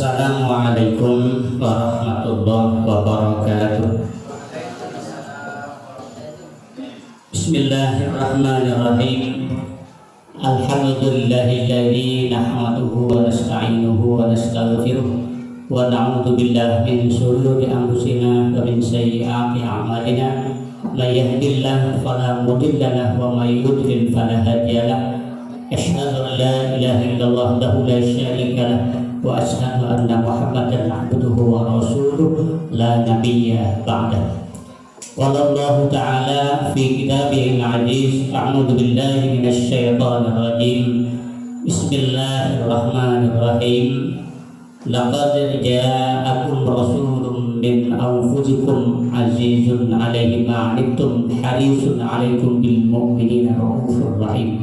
Assalamualaikum warahmatullahi wabarakatuh. Bismillahirrahmanirrahim. Alhamdulillahilladzi nahmaduhu wa nasta'inuhu wa nastaghfiruh wa na'udzu billahi min shururi anfusina wa min sayyiati a'malina. May yahdihillahu fala mudilla lahu wa may yudlil fala hadiya lahu. Asyhadu an la ilaha illallah wahdahu la syarika lahu wa asyhadu anna Muhammadan abduhu wa rasuluh la nabiyya ba'dahu. Qala Allah Ta'ala fi kitabihil aziz, a'udzu billahi minasy syaithanir rajim. Bismillahirrahmanirrahim. Laqad ja'akum rasulun min anfusikum azizun 'alaihi ma 'anittum harisun 'alaikum bil mu'minina raufur rahim.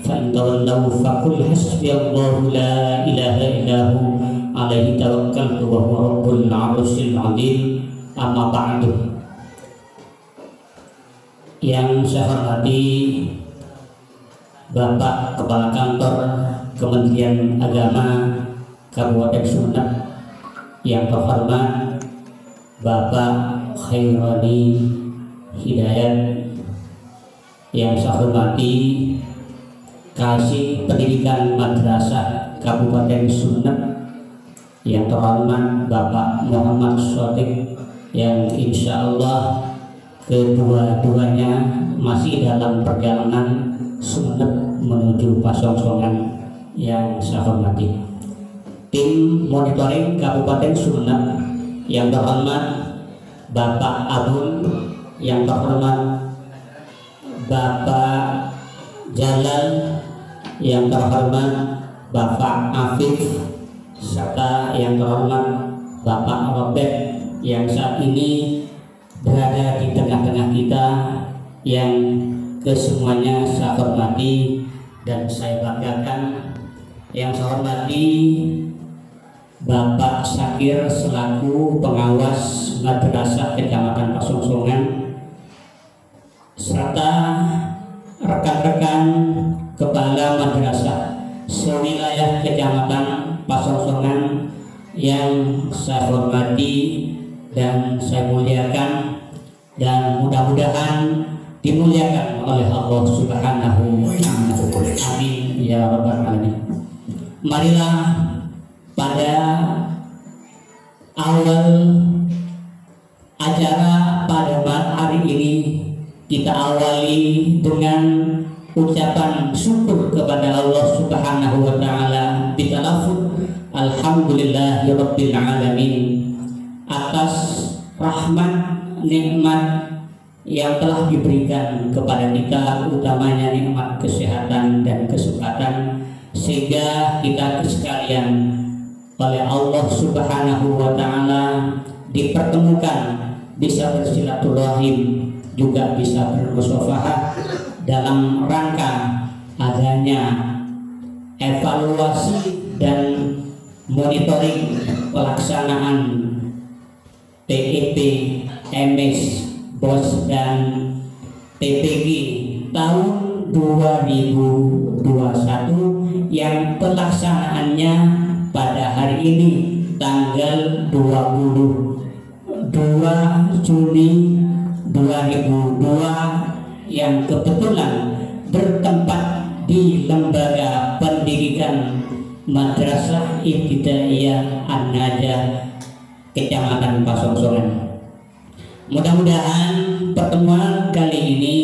Fa in tawallaw faqul hasbiyallahu la ilaha illa hu 'alaihi tawakkaltu wa huwa rabbul 'arsyil 'azim. Amma ba'du. Yang saya hormati Bapak Kepala Kantor Kementerian Agama Kabupaten Sumeneb, yang terhormat Bapak Khaironi Hidayat, yang saya hormati Kasih Pendidikan Madrasah Kabupaten Sumeneb, yang terhormat Bapak Muhammad Shodiq, yang insya Allah kedua-duanya masih dalam perjalanan Sumeneb menuju Pasongsongan, yang saya hormati tim monitoring Kabupaten Sumeneb, yang terhormat Bapak Abun, yang terhormat Bapak Jalal, yang terhormat Bapak Afif, serta yang terhormat Bapak Robert yang saat ini berada di tengah-tengah kita, yang kesemuanya saya hormati dan saya banggakan. Yang saya hormati Bapak Syakir selaku pengawas Madrasah Kecamatan Pasongsongan, serta rekan-rekan kepala madrasah sewilayah Kecamatan Pasongsongan yang saya hormati dan saya muliakan, dan mudah-mudahan dimuliakan oleh Allah Subhanahu wa Ta'ala. Amin ya rabbal alamin. Marilah pada awal acara pada hari ini kita awali dengan ucapan syukur kepada Allah Subhanahu wa Ta'ala bitalafuz alhamdulillahirabbil alamin atas rahmat nikmat yang telah diberikan kepada kita, utamanya nikmat kesehatan dan kesempatan, sehingga kita sekalian oleh Allah Subhanahu wa Ta'ala dipertemukan, bisa bersilaturahim, juga bisa bermusyawarah dalam rangka adanya evaluasi dan monitoring pelaksanaan PEP, MS, BOS, dan PPG tahun 2021 yang pelaksanaannya pada hari ini tanggal 22 Juni 2002, yang kebetulan bertempat di Lembaga Pendidikan Madrasah Ibtidaiyah An-Najah Kecamatan Pasongsongan. Mudah-mudahan pertemuan kali ini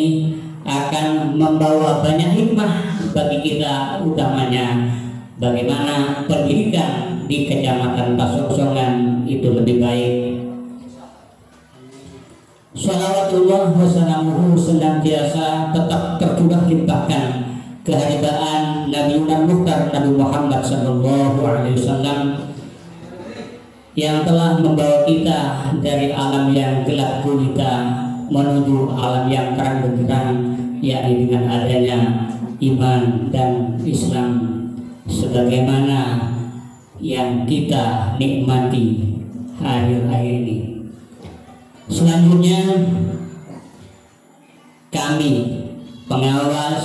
akan membawa banyak hikmah bagi kita, utamanya bagaimana pendidikan di Kecamatan Pasongsongan itu lebih baik. Shalawatullah wassalamuhu senantiasa tetap tercurah limpahkan keharibaan Nabi Muhammad Nabi Muhammad sallallahu alaihi wasallam, yang telah membawa kita dari alam yang gelap gulita menuju alam yang terang benderang, yakni dengan adanya iman dan Islam sebagaimana yang kita nikmati akhir-akhir ini. Selanjutnya kami pengawas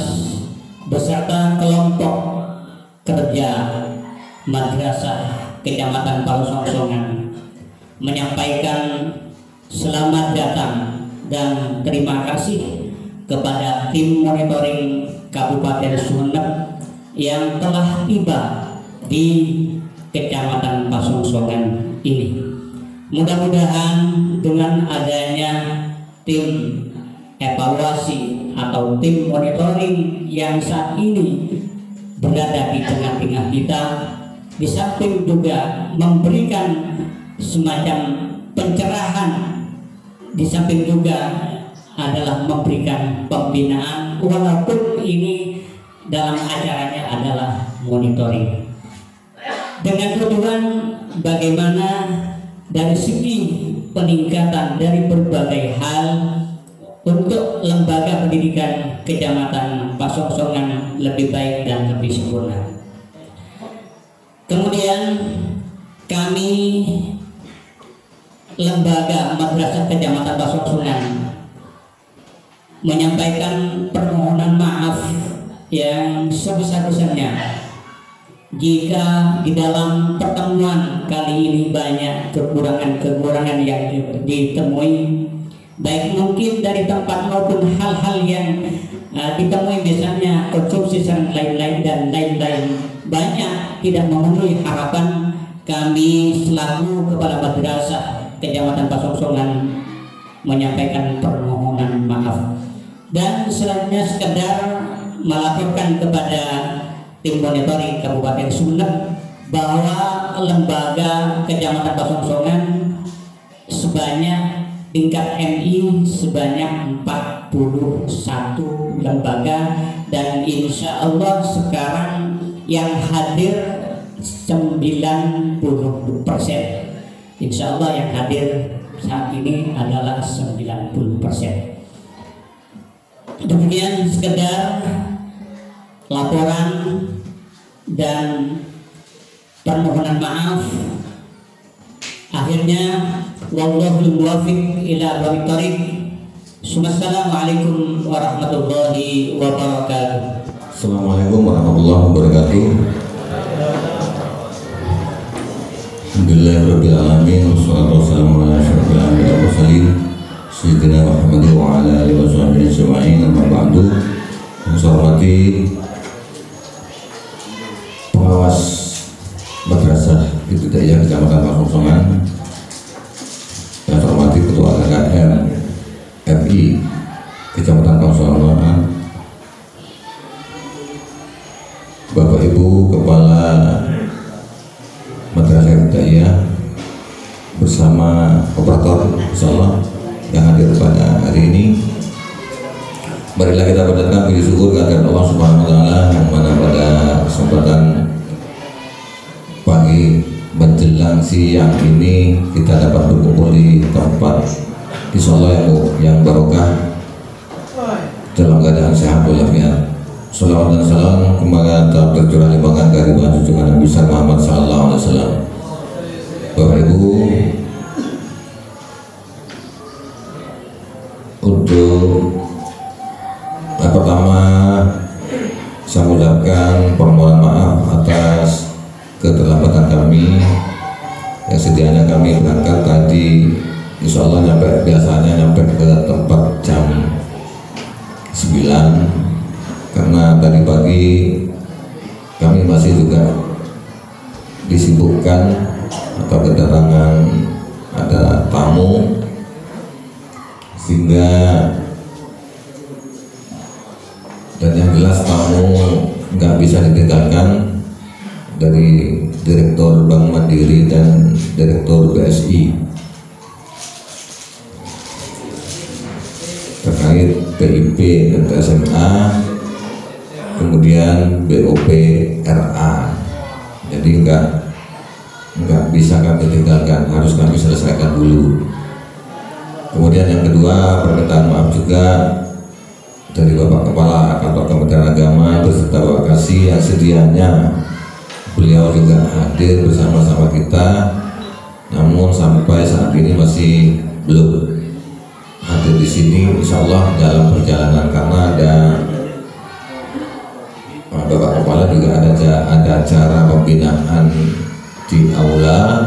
beserta kelompok kerja Madrasah Kecamatan Palosongsongan menyampaikan selamat datang dan terima kasih kepada tim monitoring Kabupaten Sumeneb yang telah tiba di Kecamatan Pasongsongan ini. Mudah-mudahan dengan adanya tim evaluasi atau tim monitoring yang saat ini berada di tengah-tengah kita, di samping juga memberikan semacam pencerahan, di samping juga adalah memberikan pembinaan, walaupun ini dalam acaranya adalah monitoring dengan tujuan bagaimana dari segi peningkatan dari berbagai hal untuk lembaga pendidikan Kecamatan Pasongsongan lebih baik dan lebih sempurna. Kemudian kami lembaga Madrasah Kecamatan Pasongsongan menyampaikan permohonan maaf yang sebesar-besarnya jika di dalam pertemuan kali ini banyak kekurangan-kekurangan yang ditemui, baik mungkin dari tempat maupun hal-hal yang ditemui, misalnya konsumsi dan lain-lain dan lain-lain, banyak tidak memenuhi harapan. Kami selaku Kepala Madrasah Kecamatan Pasongsongan menyampaikan permohonan maaf. Dan selanjutnya sekedar melaporkan kepada tim monitoring Kabupaten Sumeneb bahwa lembaga Kecamatan Pasongsongan sebanyak tingkat MI sebanyak 41 lembaga, dan insya Allah sekarang yang hadir 90%. Insya Allah yang hadir saat ini adalah 90%. Demikian sekedar laporan dan permohonan maaf. Akhirnya wallahul muwaffiq ila aqwamit thoriq. Assalamualaikum warahmatullahi wabarakatuh. Assalamualaikum warahmatullahi wabarakatuh. Alhamdulillahirabbil alamin, wassalatu wassalamu ala asyrofil anbiya'i wal mursalin sayyidina Muhammad wa ala alihi washabihi ajma'in, amma ba'du. Yang saya hormati pengawas Madrasah Ibtidaiyah Kecamatan Pasongsongan, yang saya hormati Ketua KKM RI Kecamatan Pasongsongan, Bapak Ibu Kepala Madrasah Ibtidaiyah bersama operator insyaallah yang hadir pada hari ini. Marilah kita berdatang puji syukur kehadirat Allah Subhanahu wa taala, yang mana pada kesempatan pagi menjelang siang ini kita dapat berkumpul di tempat insyaallah yang barokah dalam keadaan sehat walafiat. Salawat dan salam kepada tercurah limpahkan kehadiran junjungan Nabi besar Muhammad sallallahu alaihi wasallam. Bapak Ibu, untuk pertama saya mengucapkan permohonan maaf atas keterlambatan kami. Yang sedianya kami berangkat tadi insya Allah biasanya nyampe ke tempat jam 9, karena tadi pagi kami masih juga disibukkan atau kedatangan ada tamu, sehingga dan yang jelas tamu nggak bisa ditinggalkan dari Direktur Bank Mandiri dan Direktur BSI terkait PIP dan SMA, kemudian BOP RA. Jadi nggak bisa kami tinggalkan, harus kami selesaikan dulu. Kemudian yang kedua, permintaan maaf juga dari Bapak Kepala Kantor Kementerian Agama beserta Bapak Kasih yang sedianya beliau juga hadir bersama-sama kita, namun sampai saat ini masih belum hadir di sini. Insya Allah dalam perjalanan, karena ada Bapak Kepala juga ada acara pembinaan di aula,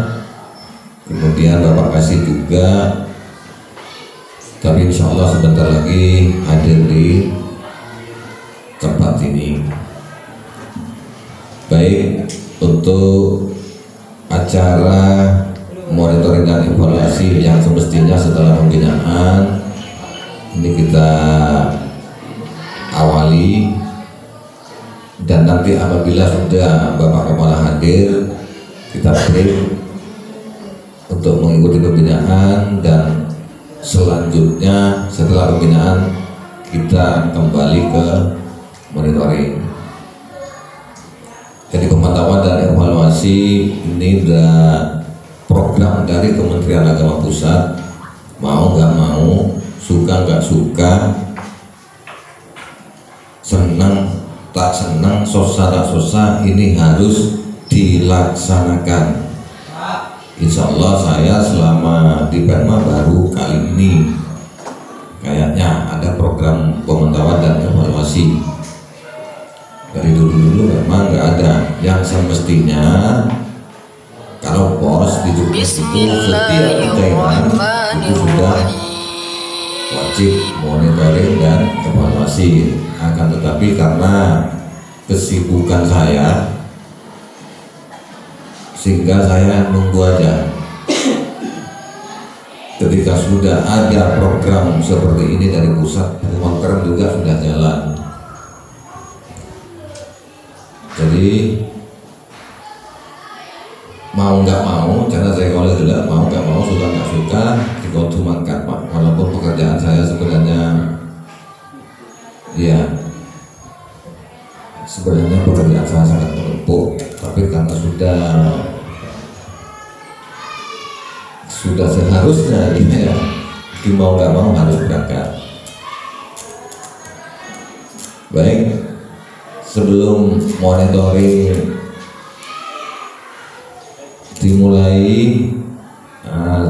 kemudian Bapak Kasih juga, tapi insya Allah sebentar lagi hadir di tempat ini. Baik, untuk acara monitoring dan evaluasi yang semestinya setelah pembinaan ini kita awali, dan nanti apabila sudah Bapak Kepala hadir kita break untuk mengikuti pembinaan, dan selanjutnya setelah pembinaan kita kembali ke monitoring. Jadi pemantauan dan evaluasi ini udah program dari Kementerian Agama Pusat, mau nggak mau, suka nggak suka, senang tak senang, sosa tak sosa, ini harus dilaksanakan. Insya Allah saya selama di Perma baru kali ini kayaknya ada program pemantauan dan evaluasi. Dari dulu memang nggak ada. Yang semestinya kalau pos di Jogja itu setiap kegiatan itu sudah wajib monitoring dan evaluasi. Akan tetapi karena kesibukan saya sehingga saya nunggu aja. Ketika sudah ada program seperti ini dari pusat, program juga sudah jalan. Jadi mau nggak mau, karena saya kalau tidak mau nggak mau, suka nggak suka, ikut mangkat Pak. Walaupun pekerjaan saya sebenarnya sebenarnya pekerjaan saya sangat menumpuk, tapi karena sudah seharusnya gitu ya, mau nggak mau harus berangkat. Baik, sebelum monitoring dimulai,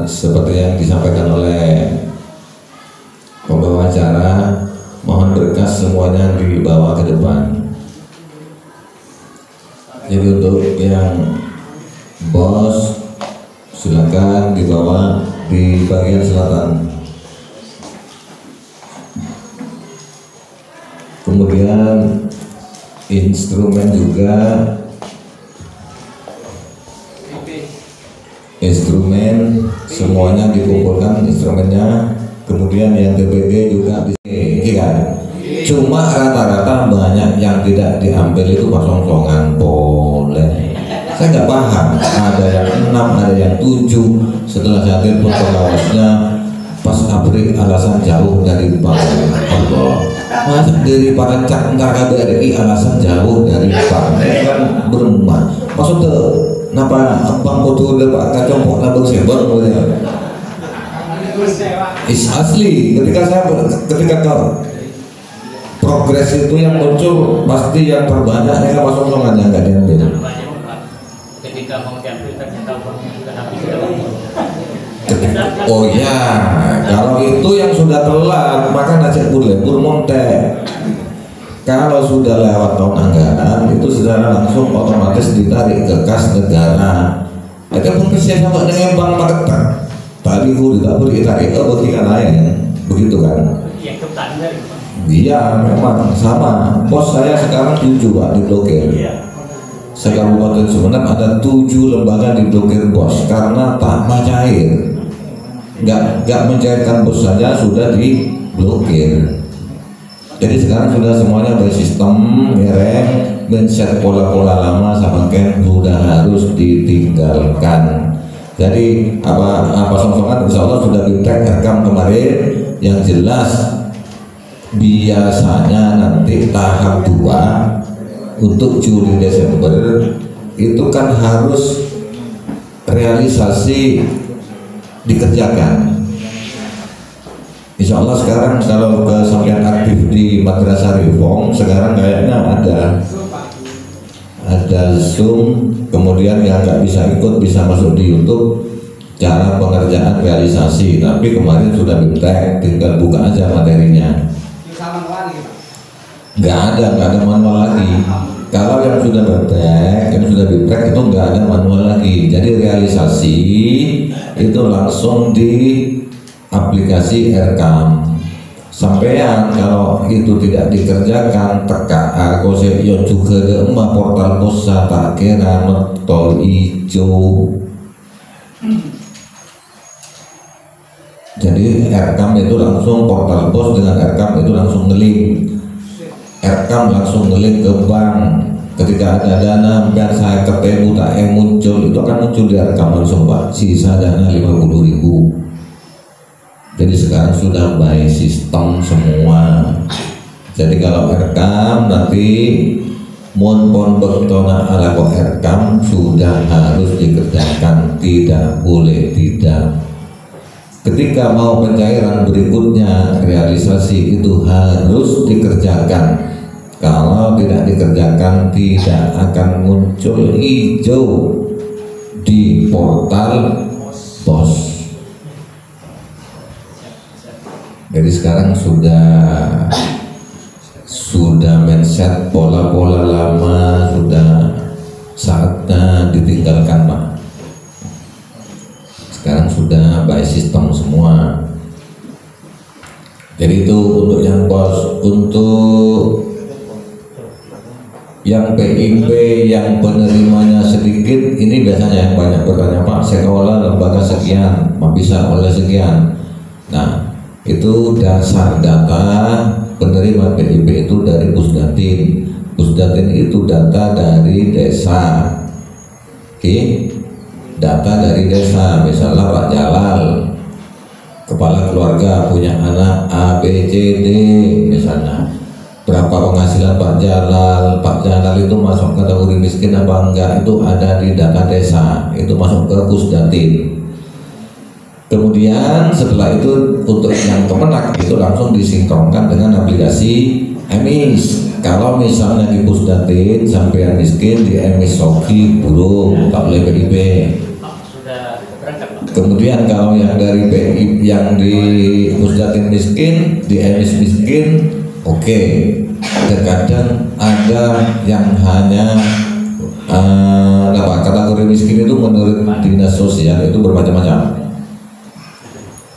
seperti yang disampaikan oleh pembawa acara, mohon berkas semuanya dibawa ke depan. Jadi untuk yang bos silakan dibawa di bagian selatan. Kemudian instrumen juga, instrumen semuanya dikumpulkan instrumennya. Kemudian yang DPD juga di sini kan. Cuma rata-rata banyak yang tidak diambil itu kosong-kosongan boleh. Saya nggak paham, ada yang 6, ada yang 7. Setelah saya telepon pengawasnya, pas abrik alasan jauh dari bank. Allah, masa dari para cak entar KBRI alasan jauh dari bank kan berumah. Maksudnya, kenapa bang kudu dapat kacau nabung sebor boleh? Is asli. Ketika progres itu yang muncul pasti yang terbanyak ya kosong-kosongannya nggak diambil. Ketika mau diambil ternyata uangnya sudah habis. Oh ya, kalau itu yang sudah telat maka najak lembur montek. Kalau sudah lewat tahun anggaran itu secara langsung otomatis ditarik ke kas negara. Itu persisnya sama dengan bank marketer. Tadi aku tidak beri tarik ke bagian lain, begitu kan? Iya, memang sama. Pos saya sekarang 7 Pak diblokir. Saya Kabupaten Sumeneb ada 7 lembaga diblokir bos karena tak cair. Nggak mencairkan bos saja sudah diblokir. Jadi sekarang sudah semuanya bersistem merek, men-set pola-pola lama sama kan sudah harus ditinggalkan. Jadi apa song-songan insya Allah sudah rekam kemarin. Yang jelas biasanya nanti tahap 2 untuk Juli Desember itu kan harus realisasi dikerjakan. Insya Allah sekarang kalau kesampaian aktif di Madrasah Reform sekarang kayaknya ada Zoom, kemudian yang nggak bisa ikut bisa masuk di YouTube cara pengerjaan realisasi. Tapi kemarin sudah bimtek, tinggal buka aja materinya. Nggak ada manual lagi. Kalau yang sudah bebek, yang sudah bibrek itu nggak ada manual lagi. Jadi realisasi itu langsung di aplikasi Aircam. Sampean kalau itu tidak dikerjakan, teka aku yo juga de emak portal pos tak kira tol hijau. Jadi Aircam itu langsung portal pos dengan Aircam itu langsung ngelink. Aircam langsung ngelink ke bank. Ketika ada dana biar saya ketemu tak muncul, itu akan muncul di Aircam langsung Pak, sisa dana 50.000. Jadi sekarang sudah by sistem semua. Jadi kalau Aircam nanti pon bektona ala kok Aircam sudah harus dikerjakan, tidak boleh tidak. Ketika mau pencairan berikutnya realisasi itu harus dikerjakan. Kalau tidak dikerjakan tidak akan muncul hijau di portal pos. Jadi sekarang sudah mindset pola-pola lama, sudah saatnya ditinggalkan Pak. Sekarang sudah by sistem semua. Jadi itu untuk yang pos. Untuk yang PIP yang penerimanya sedikit, ini biasanya yang banyak bertanya Pak, sekolah lembaga sekian, bisa oleh sekian. Nah itu dasar data penerima PIP itu dari Pusdatin. Pusdatin itu data dari desa. Oke, data dari desa. Misalnya Pak Jalal, kepala keluarga, punya anak A, B, C, D misalnya. Berapa penghasilan Pak Jalal? Pak Jalal itu masuk kategori miskin apa enggak? Itu ada di data desa. Itu masuk ke Pusdatin. Kemudian setelah itu untuk yang Kemenak itu langsung disinkronkan dengan aplikasi emis. Kalau misalnya di Pusdatin sampai miskin, di emis Soki burung tak boleh PIP. Kemudian kalau yang dari PIP yang di Pusdatin miskin, di emis miskin, oke. Terkadang ada yang hanya kategori miskin itu menurut dinas sosial itu bermacam-macam.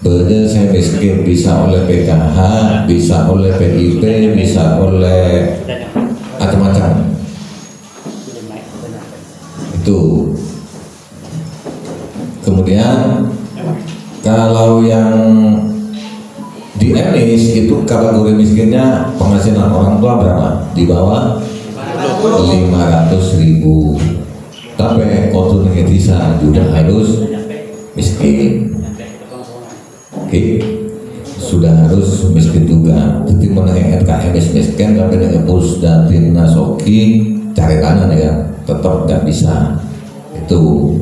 Beda saya miskin bisa oleh PKH, bisa oleh PIP, bisa oleh macam-macam. Itu. Kemudian kalau yang di emis itu kategori miskinnya penghasilan orang tua berapa? Di bawah 500.000. Tapi konsul desa juga harus miskin. Oke, sudah harus miskin juga. Jadi mengenai RKMS miskin tapi dengan Pusdatin Nasoki cari kanan ya, tetap nggak bisa. Itu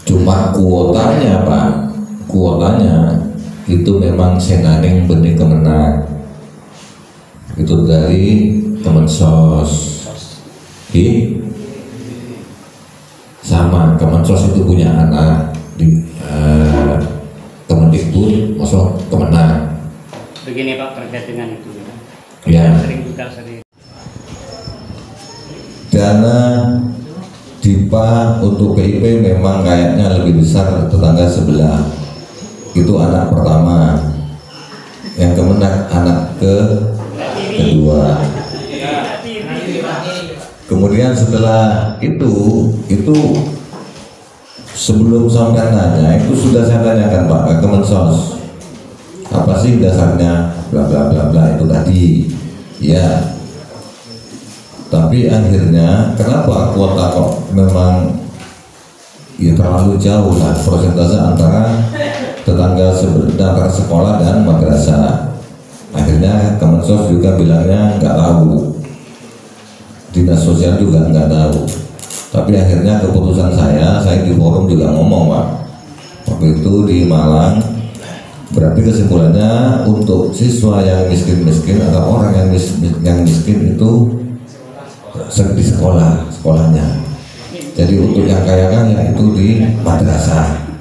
cuma kuotanya Pak, kuotanya itu memang senandeng benih Kemenak. Itu dari Kemensos. Oke, sama Kemensos itu punya anak di Kemendikbud, masuk Kemenak. Begini Pak, terkait dengan itu ya. Sering. Dana DIPA untuk PIP memang kayaknya lebih besar tetangga sebelah. Itu anak pertama. Yang Kemenak anak kedua. Kemudian setelah itu sebelum sampai nanya itu sudah saya tanyakan Pak ke Kemensos, apa sih dasarnya bla bla bla bla itu tadi ya. Tapi akhirnya kenapa kuota kok memang ya terlalu jauh lah persentase antara tetangga antara sekolah dan madrasah. Akhirnya Kemensos juga bilangnya nggak tahu, dinas sosial juga nggak tahu. Tapi akhirnya keputusan saya di forum juga ngomong Pak, waktu itu di Malang, berarti kesimpulannya untuk siswa yang miskin-miskin atau orang yang miskin itu di sekolahnya. Jadi untuk yang kaya-kaya itu di madrasah.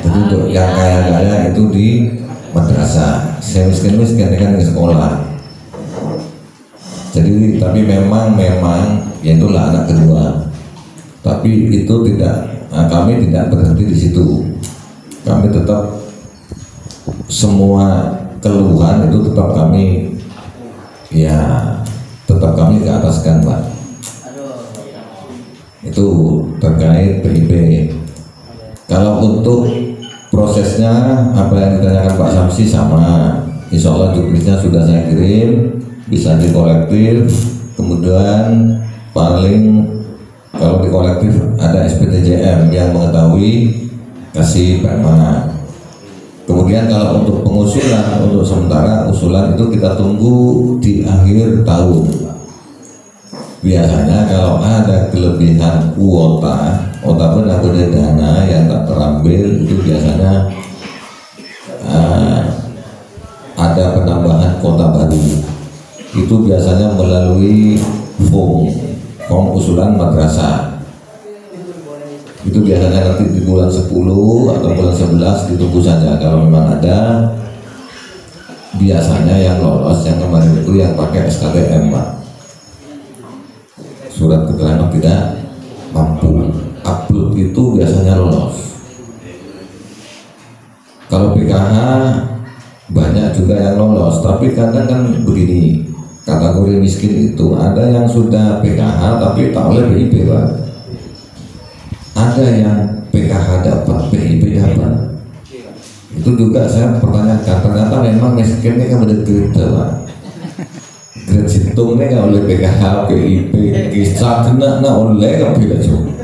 Jadi untuk yang kaya-kaya itu di madrasah. Saya miskin-miskin kan di sekolah. Jadi tapi memang ya itulah anak kedua. Tapi itu tidak, kami tidak berhenti di situ. Kami tetap semua keluhan itu tetap kami ke ataskan, Pak. Itu terkait PIP. Kalau untuk prosesnya apa yang ditanyakan Pak Samsi sama, insya Allah juknisnya sudah saya kirim, bisa dikolektif. Kemudian paling kalau dikolektif ada SPTJM yang mengetahui, kasih Perma. Kemudian kalau untuk pengusulan, untuk sementara usulan itu kita tunggu di akhir tahun. Biasanya kalau ada kelebihan kuota dana yang tak terambil, itu biasanya ada penambahan kota baru. Itu biasanya melalui form usulan madrasah. Itu biasanya nanti di bulan 10 atau bulan 11, ditunggu saja. Kalau memang ada, biasanya yang lolos yang kemarin itu yang pakai SKTM, Pak. Surat keterangan tidak mampu upload itu biasanya lolos. Kalau PKH banyak juga yang lolos, tapi kadang kan begini, kategori miskin itu ada yang sudah PKH tapi tak oleh PIP, Pak. Ada yang PKH dapat, PIP dapat. Itu juga saya pertanyakan, ternyata memang miskin ini kan ada grade, Pak. Grade situng ini kan oleh PKH, PIP, kisah kena oleh kan beda juga.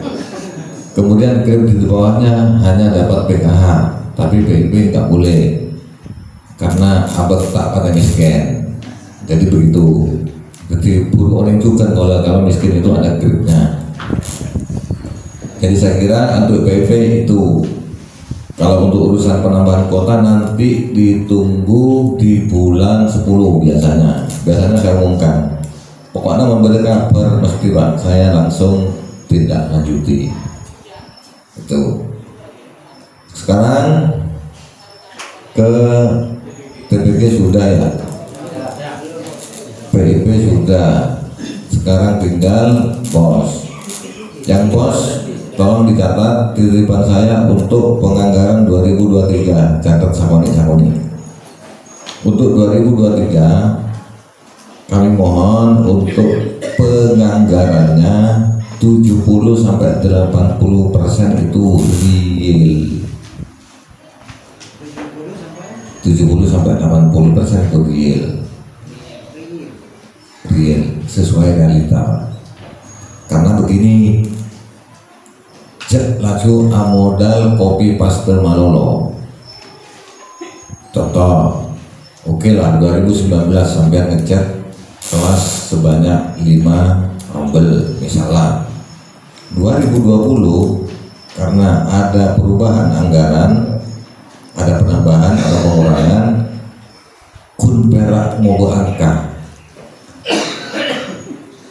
Kemudian grade di bawahnya hanya dapat PKH, tapi PIP nggak boleh karena abad tak pada miskin. Jadi begitu. Jadi buruk orang juga kalau miskin itu ada grade-nya. Jadi saya kira untuk PIP itu, kalau untuk urusan penambahan kota nanti ditunggu di bulan 10 biasanya saya umumkan. Pokoknya memberi kabar mesti, Pak, saya langsung tidak lanjuti itu. Sekarang ke TPG sudah ya, PIP sudah, sekarang tinggal pos. Yang pos tolong dicatat titipan saya untuk penganggaran 2023, catat sama nih. Untuk 2023 kami mohon untuk penganggarannya 70-80% itu real. 70-80% itu real sesuai realita. Karena begini, laku modal kopi paste malolo. Contoh, oke lah 2019 sampai ngecat kelas sebanyak 5 rombel misalnya. 2020 karena ada perubahan anggaran, ada penambahan atau pengurangan, kun perak mau angka.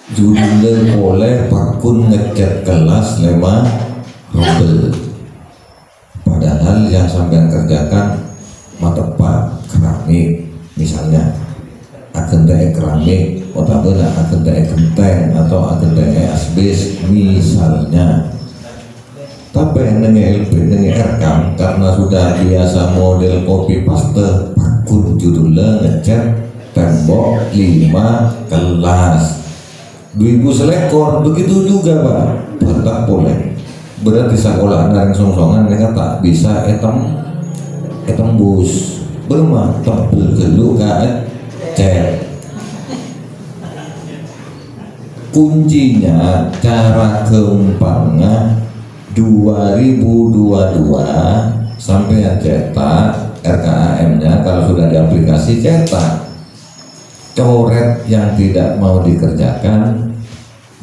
Judulnya boleh pakun ngecat kelas 5 rombel, padahal yang sampean kerjakan matepat keramik misalnya, agenda keramik otaknya agenda genteng atau agenda asbes misalnya. Tapi dengan LP dengan rekam karena sudah biasa model copy paste, pakun judulnya ngecat tembok 5 kelas 2000 selekor, begitu juga, Pak. Bentak boleh. Berarti sekolah yang songsongan mereka tak bisa tembus bermah tebel gelu kaet cer. Kuncinya cara kempangnya 2022 sampai yang cetak RKAM-nya kalau sudah di aplikasi cetak. Coret yang tidak mau dikerjakan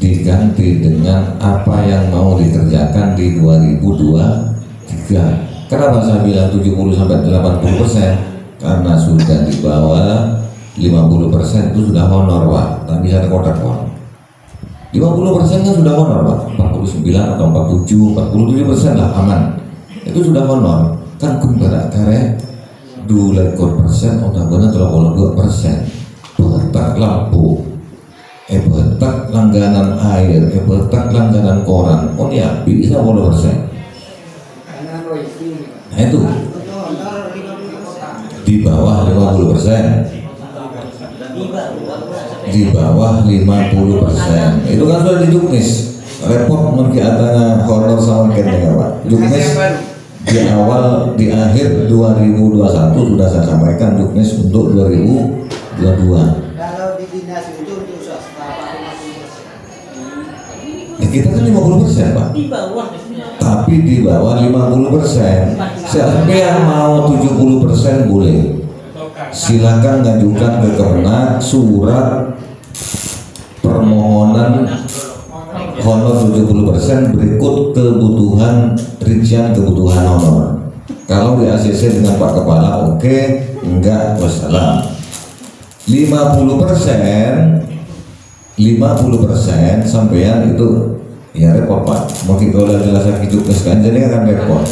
diganti dengan apa yang mau dikerjakan di 2023. Kenapa saya bilang 70-80%? Karena sudah di bawah 50% itu sudah honor, Pak. Tak bisa ada kotak, Pak. 50% kan sudah honor, Pak. 49 atau 47, 47% lah aman. Itu sudah honor. Kan kumperak kare 2% otak benar 32%. Petak lampu betak langganan air, betak langganan koran. Oh ya, bisa 10%. Nah itu di bawah 50%. Di bawah 50%. Itu kan sudah di juknis. Repot mergi antara honor sama kenteng Pak. Juknis di akhir 2021 sudah saya sampaikan juknis untuk 2022. Kalau di dinas itu untuk swasta Kita kan 50% Pak. Di bawah. Tapi di bawah 50%. Siapa yang mau 70% boleh. Silakan ngajukan ke Kemenak surat permohonan honor 70% berikut kebutuhan rincian kebutuhan honor. Kalau di ACC dengan Pak Kepala oke, enggak wassalam. 50% sampean itu ya repot Pak. Mungkin kalau udah jelaskan juknis kan jadi akan repot.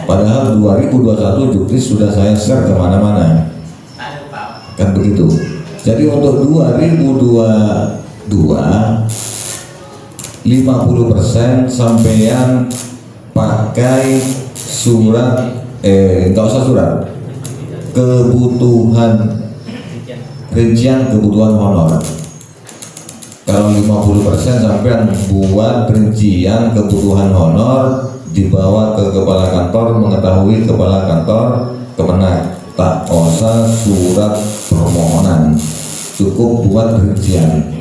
Padahal 2021 juknis sudah saya share kemana-mana. Kan begitu. Jadi untuk 2022 50% sampean pakai surat enggak usah surat kebutuhan rincian kebutuhan honor. Kalau 50% sampean buat rincian kebutuhan honor dibawa ke kepala kantor, mengetahui kepala kantor Kemenak. Tak usah surat permohonan, cukup buat rincian.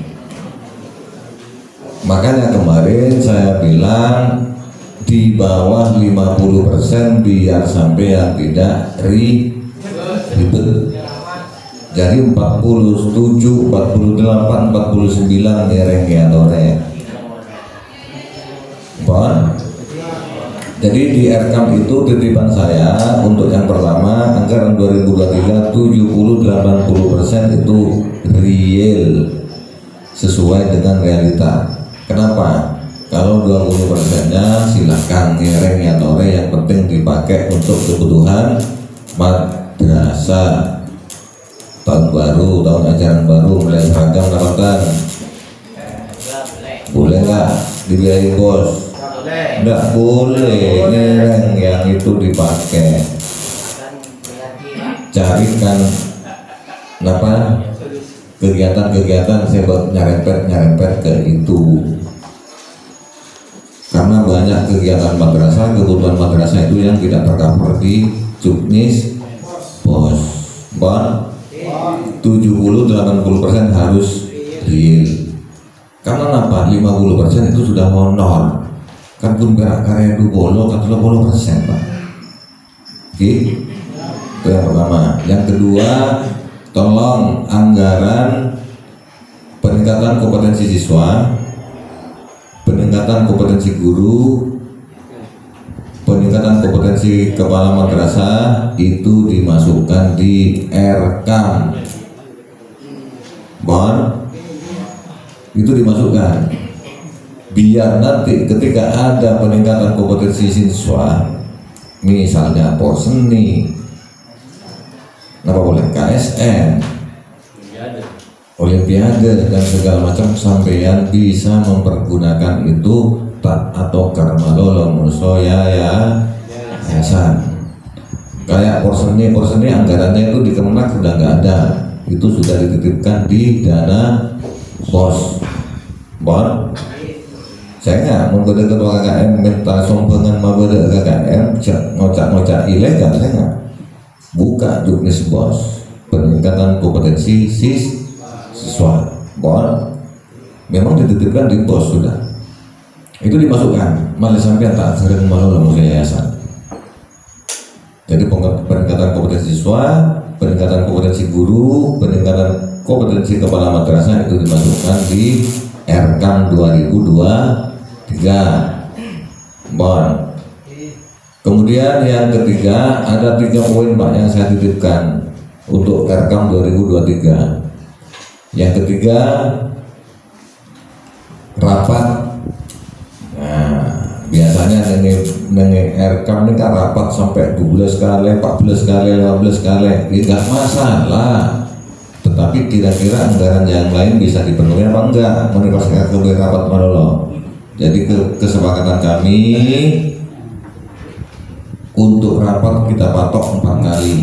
Makanya kemarin saya bilang di bawah 50% biar sampai yang tidak ribet. Jadi 47, 48, 49 ngereng-ngereng. Bon. Jadi di RKAM itu titipan saya untuk yang pertama anggaran 2023 70-80% itu real sesuai dengan realita. Kenapa? Kalau 20%-nya silakan ngereng ya tore, yang penting dipakai untuk kebutuhan madrasah. Tahun baru, tahun ajaran baru, mulai seragam dapatan. Boleh nggak dibiayai bos? Nggak boleh, ngereng yang itu dipakai. Carikan apa kegiatan-kegiatan saya buat nyarempet ke itu. Karena banyak kegiatan madrasah, kebutuhan madrasah itu yang tidak tercover di juknis bos. Bon 70-80% harus real. Karena apa? 50% itu sudah honor. Kan pun berak karya itu bolo kan 30% Pak. Oke, itu yang pertama. Yang kedua, tolong anggaran peningkatan kompetensi siswa, peningkatan kompetensi guru, peningkatan kompetensi kepala madrasah itu dimasukkan di RKAM. Bon, itu dimasukkan. Biar nanti ketika ada peningkatan kompetensi siswa, misalnya porseni, apa boleh KSN, Olimpiade dan segala macam, sampeyan bisa mempergunakan itu tak atau karmalolo musoya ya yayasan. Kayak porseni anggarannya itu di Kemenak sudah nggak ada, itu sudah dititipkan di dana pos. Bon. Saya nggak menggoda ketua KKM minta sumbangan menggoda KKM ngocak-ngocak ilegal, saya nggak buka juknis bos peningkatan kompetensi siswa. Bon, memang dititipkan di bos sudah, itu dimasukkan malah sampai tak sering malu langsung yayasan. Jadi peningkatan kompetensi siswa, peningkatan kompetensi guru, peningkatan kompetensi kepala madrasah itu dimasukkan di RKAM 2023. Bon. Kemudian yang ketiga ada 3 poin Pak yang saya titipkan untuk RKAM 2023. Yang ketiga, rapat. Nah, biasanya neng RKAM ini kan rapat sampai 12 kali, 14 kali, 15 kali. Tidak masalah. Tetapi kira-kira anggaran yang lain bisa dipenuhi apa enggak menurut kebetulan rapat Malolo. Jadi kesepakatan kami untuk rapat kita patok 4 kali.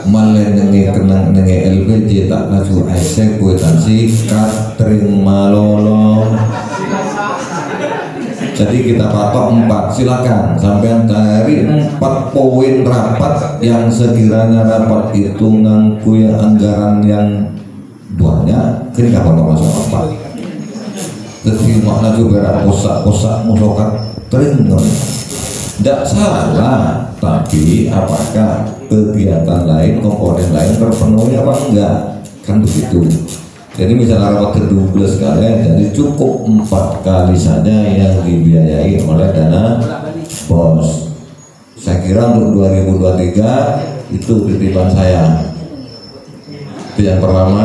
Malah kenang LPG tak laju Aisyah kwetansi Katring Malolo. Jadi kita patok 4, silakan sampai cari 4 poin rapat yang sekiranya rapat itu ngangku yang anggaran yang banyak, ini kapan masuk apa? Jadi makna juga kosak musokat kering, tidak salah, tapi apakah kegiatan lain, komponen lain terpenuhi apa enggak? Kan begitu. Jadi misalnya rapat ke-12 kali, jadi cukup 4 kali saja yang dibiayai oleh dana BOS. Saya kira untuk 2023 itu titipan saya. Itu yang pertama,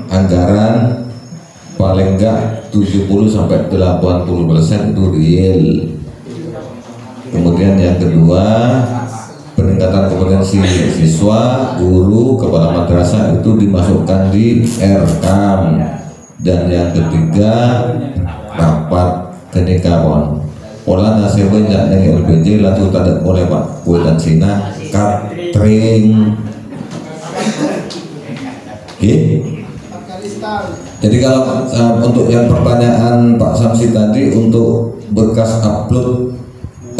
anggaran paling enggak 70-80% itu real. Kemudian yang kedua, peningkatan kompetensi siswa, guru, kepala madrasah itu dimasukkan di RKAM. Dan yang ketiga, rapat kenikahon. Pola nasibnya dengan LPJ lalu tidak oleh Pak Kue dan Sina Katring. Jadi kalau untuk yang pertanyaan Pak Samsi tadi untuk berkas upload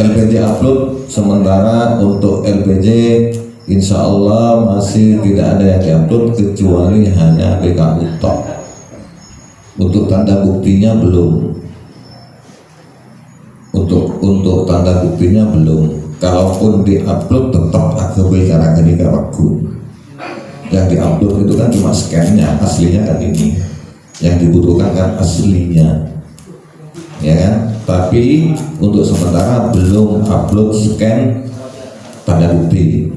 LPJ upload, sementara untuk LPJ insya Allah masih tidak ada yang diupload kecuali hanya BKU tok. Untuk tanda buktinya belum. Untuk tanda buktinya belum. Kalaupun diupload tetap aku bicara ketika waktu. Yang diupload itu kan cuma scan-nya, aslinya kan ini. Yang dibutuhkan kan aslinya. Ya kan? Tapi untuk sementara belum upload scan tanda bukti.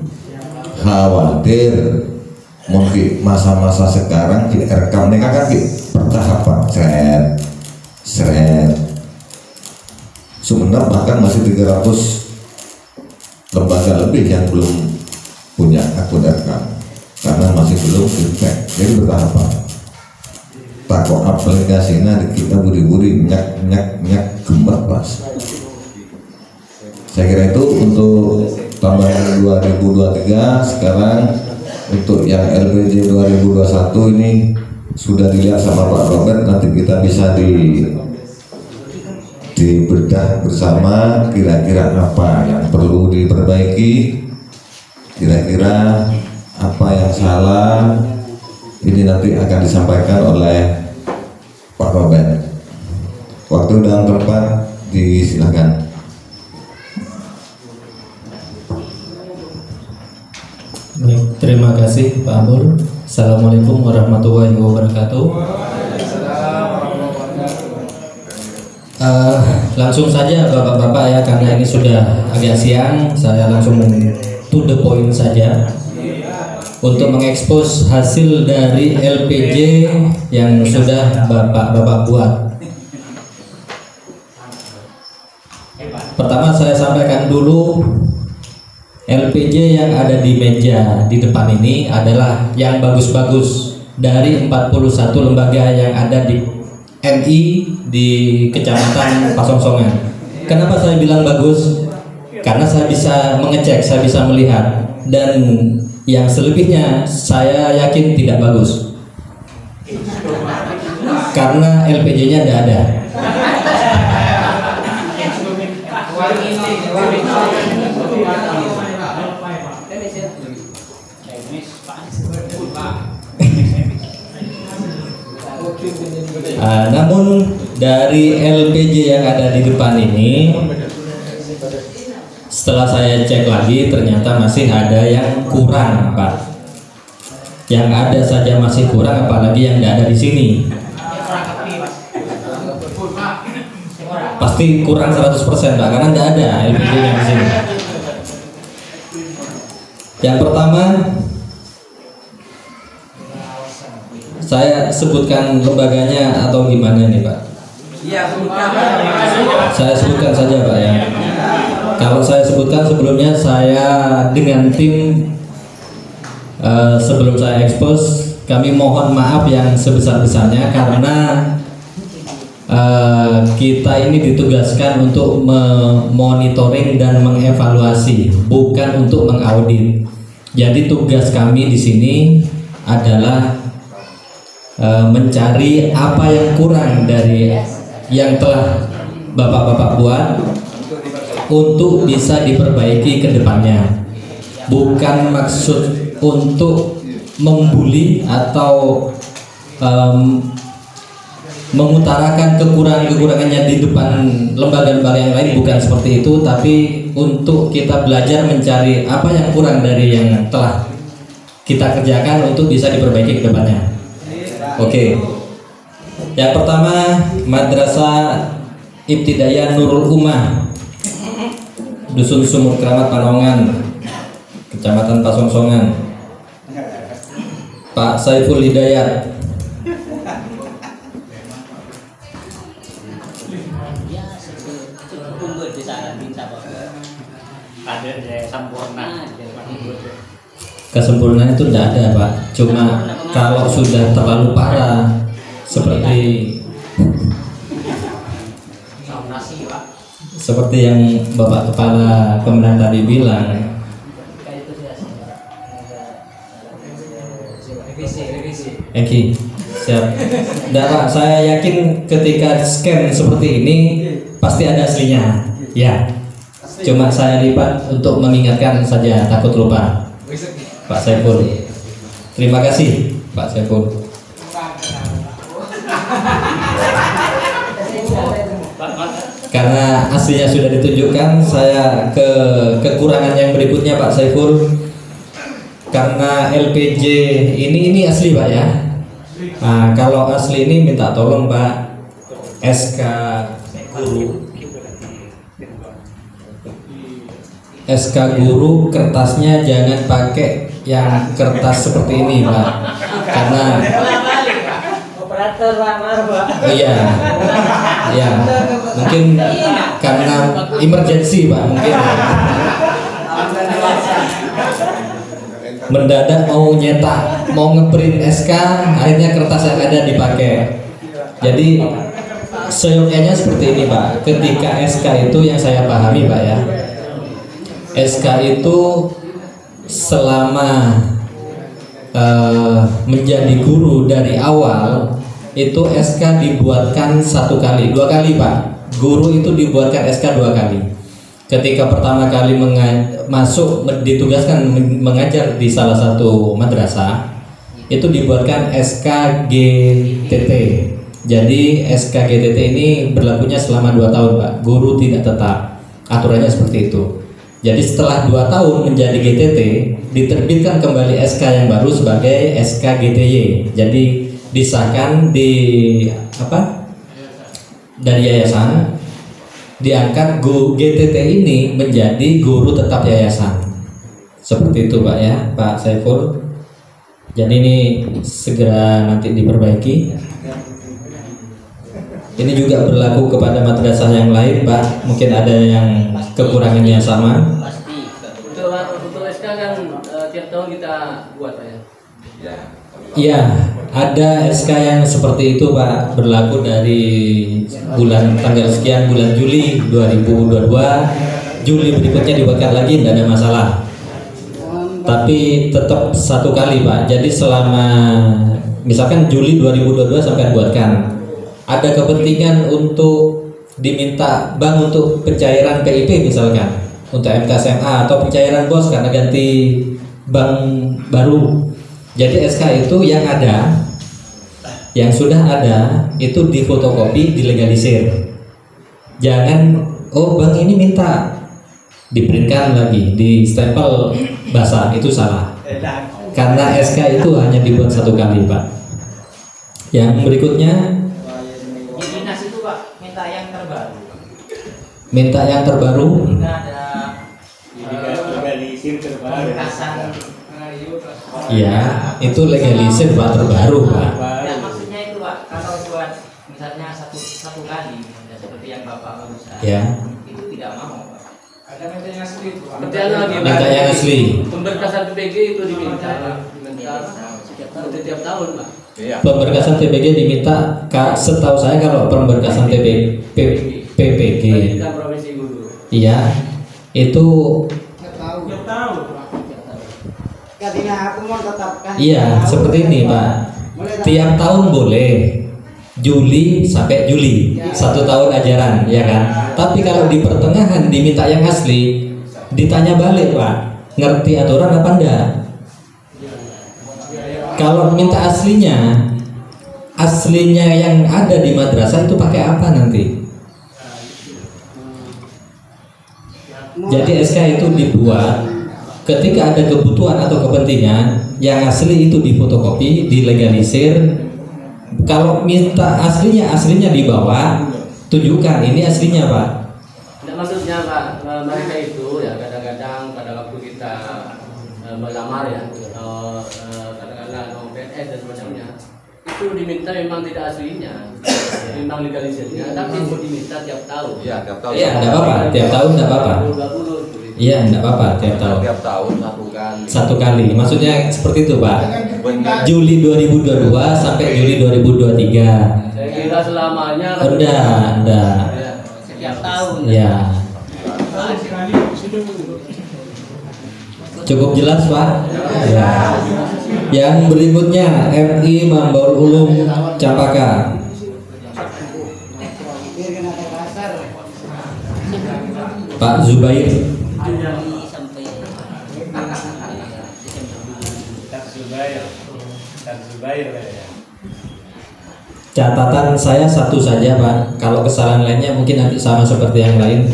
Khawatir mungkin masa-masa sekarang di rekam ini kan bertahapan seret. Sebenarnya bahkan masih 300 lembaga lebih yang belum punya akun rekam karena masih belum feedback. Jadi bertahapan. Takut aplikasinya kita buri-buri nyak gemet pas. Saya kira itu untuk tambahan 2023. Sekarang untuk yang LPJ 2021 ini sudah dilihat sama Pak Robert, nanti kita bisa dibedah bersama kira-kira apa yang perlu diperbaiki, kira-kira apa yang salah. Ini nanti akan disampaikan oleh Pak Robert. Waktu dan tempat disilakan. Baik, terima kasih Pak Abul. Assalamualaikum warahmatullahi wabarakatuh. Langsung saja Bapak-bapak ya, karena ini sudah agak siang, saya langsung to the point saja. Untuk mengekspos hasil dari LPJ yang sudah Bapak-bapak buat. Pertama saya sampaikan dulu, LPJ yang ada di meja di depan ini adalah yang bagus-bagus dari 41 lembaga yang ada di MI di Kecamatan Pasongsongan. Kenapa saya bilang bagus? Karena saya bisa mengecek, saya bisa melihat, dan yang selebihnya saya yakin tidak bagus karena LPJ-nya tidak ada. Namun dari LPJ yang ada di depan ini, setelah saya cek lagi ternyata masih ada yang kurang, Pak. Yang ada saja masih kurang, apalagi yang tidak ada di sini. Pasti kurang 100%, Pak, karena tidak ada LPJ yang di sini. Yang pertama, saya sebutkan lembaganya atau gimana nih, Pak? Saya sebutkan saja, Pak, ya. Kalau saya sebutkan sebelumnya, saya dengan tim sebelum saya expose, kami mohon maaf yang sebesar-besarnya karena kita ini ditugaskan untuk memonitoring dan mengevaluasi, bukan untuk mengaudit. Jadi tugas kami di sini adalah mencari apa yang kurang dari yang telah bapak-bapak buat untuk bisa diperbaiki ke depannya. Bukan maksud untuk membuli atau mengutarakan kekurangannya di depan lembaga-lembaga yang lain, bukan seperti itu, tapi untuk kita belajar mencari apa yang kurang dari yang telah kita kerjakan untuk bisa diperbaiki ke depannya. Oke. Yang pertama, Madrasah Ibtidaiyah Nurul Ummah, Dusun Sumur Keramat Panongan, Kecamatan Pasongsongan. Pak Saiful Hidayat. Kesempurnaan itu tidak ada, Pak. Cuma kalau sudah terlalu parah seperti yang Bapak Kepala Kemenang tadi bilang, Eki, siap. Tidak, Pak, saya yakin ketika scan seperti ini pasti ada aslinya. Ya, cuma saya lipat untuk mengingatkan saja, takut lupa. Pak Saiful, terima kasih Pak Saiful. Karena aslinya sudah ditunjukkan, saya ke kekurangan yang berikutnya Pak Saiful. Karena LPJ ini asli Pak ya. Nah, kalau asli ini minta tolong Pak, SK guru, kertasnya jangan pakai yang kertas seperti ini Pak, karena operator Pak. iya, mungkin karena emergency Pak, mungkin mendadak mau nyetak, mau ngeprint SK, akhirnya kertas yang ada dipakai. Jadi seyogyanya seperti ini Pak. Ketika SK itu yang saya pahami Pak ya, SK itu selama menjadi guru dari awal itu SK dibuatkan 1 kali, 2 kali Pak. Guru itu dibuatkan SK 2 kali. Ketika pertama kali ditugaskan mengajar di salah satu madrasah, itu dibuatkan SK GTT. Jadi SK GTT ini berlakunya selama 2 tahun Pak. Guru tidak tetap, aturannya seperti itu. Jadi setelah 2 tahun menjadi GTT, diterbitkan kembali SK yang baru sebagai SK GTY. Jadi disahkan dari yayasan, diangkat GTT ini menjadi guru tetap yayasan. Seperti itu Pak ya, Pak Saiful. Jadi ini segera nanti diperbaiki. Ini juga berlaku kepada madrasah yang lain Pak. Mungkin ada yang kekurangannya sama. Pasti. Untuk SK kan tiap tahun kita buat Pak ya. Iya, ada SK yang seperti itu Pak, berlaku dari tanggal sekian bulan Juli 2022. Juli berikutnya dibuatkan lagi, tidak ada masalah. Tapi tetap 1 kali Pak. Jadi selama misalkan Juli 2022 sampai buatkan, ada kepentingan untuk diminta bank untuk pencairan PIP misalkan, untuk MKSMA atau pencairan BOS karena ganti bank baru. Jadi SK itu yang ada, yang sudah ada itu difotokopi, dilegalisir. Jangan bank ini minta, diprintkan lagi, di stempel basah, itu salah. Karena SK itu hanya dibuat 1 kali Pak. Yang berikutnya, Dinas itu Pak minta yang terbaru. minta yang terbaru. Kita ada pemekasan. Ya, itu legalisir Pak, terbaru Pak. Ya, maksudnya itu Pak, kalau buat misalnya satu kali, ya, seperti yang Bapak barusan, Ya. itu tidak mau Pak. Ada meja yang asli itu Pak. Seperti yang lagi Minta yang asli. Pemberkasan PPG itu diminta Pak. Setiap tahun, Pak. Pemberkasan TBG diminta, setahu saya kalau pemberkasan PPG, Provinsi Guru. iya, itu Katanya aku mau tetapkan. iya seperti ini Pak. Tiap tahun boleh, Juli sampai Juli, 1 tahun ajaran, ya kan. Tapi kalau di pertengahan diminta yang asli, ditanya balik Pak, ngerti aturan apa enggak? Kalau minta aslinya yang ada di madrasah itu pakai apa nanti? Jadi SK itu dibuat ketika ada kebutuhan atau kepentingan, yang asli itu difotokopi, dilegalisir. Kalau minta aslinya dibawa, tunjukkan ini aslinya Pak. Tidak, maksudnya Pak, mereka itu ya kadang-kadang pada waktu kita melamar ya, katakanlah PNS dan semacamnya, itu diminta memang tidak aslinya, memang legalisirnya, tapi itu diminta tiap tahun. Iya, tiap tahun. Iya, enggak apa-apa, tiap tahun enggak apa-apa. Iya, enggak apa-apa, tiap tahun. Tiap tahun 1 kali. 1 kali. Maksudnya seperti itu, Pak. Juli 2022 sampai Juli 2023. Saya kira selamanya. Enggak. Setiap tahun. Ya. Cukup jelas, Pak. Ya. Yang berikutnya MI Mambaul Ulum Campaka. Pak Zubair. Catatan saya satu saja Pak. Kalau kesalahan lainnya mungkin nanti sama seperti yang lain.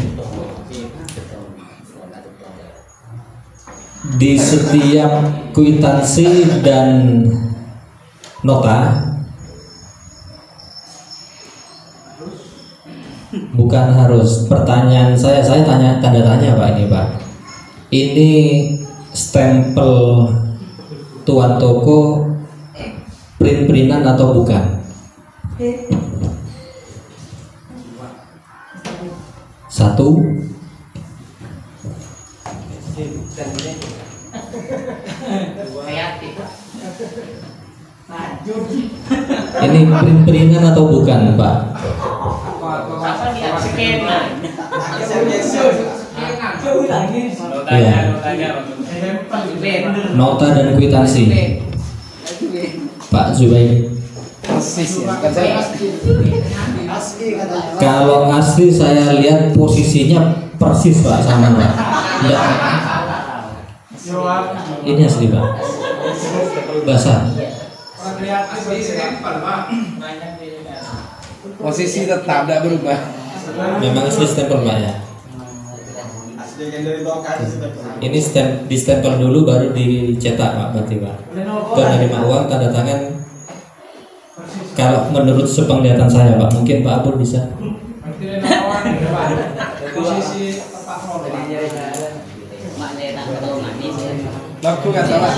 Di setiap kwitansi dan nota, bukan harus. Pertanyaan saya tanya, tanda tanya Pak ini Pak. Ini stempel tuan toko print-printan atau bukan? Satu. Ini print-printan atau bukan Pak? Ya. Nota dan kwitansi. Pak Zubair. Kalau asli saya lihat posisinya persis Pak sama Pak. Enggak. Ini asli Pak. Basah. Posisi tetap tidak berubah. Memang asli stempel Pak ya. Ini di stempel dulu baru dicetak Pak berarti Pak. Penerima uang tanda tangan. Kalau menurut sepenglihatan saya Pak, mungkin Pak Abul bisa. Lakukan Pak.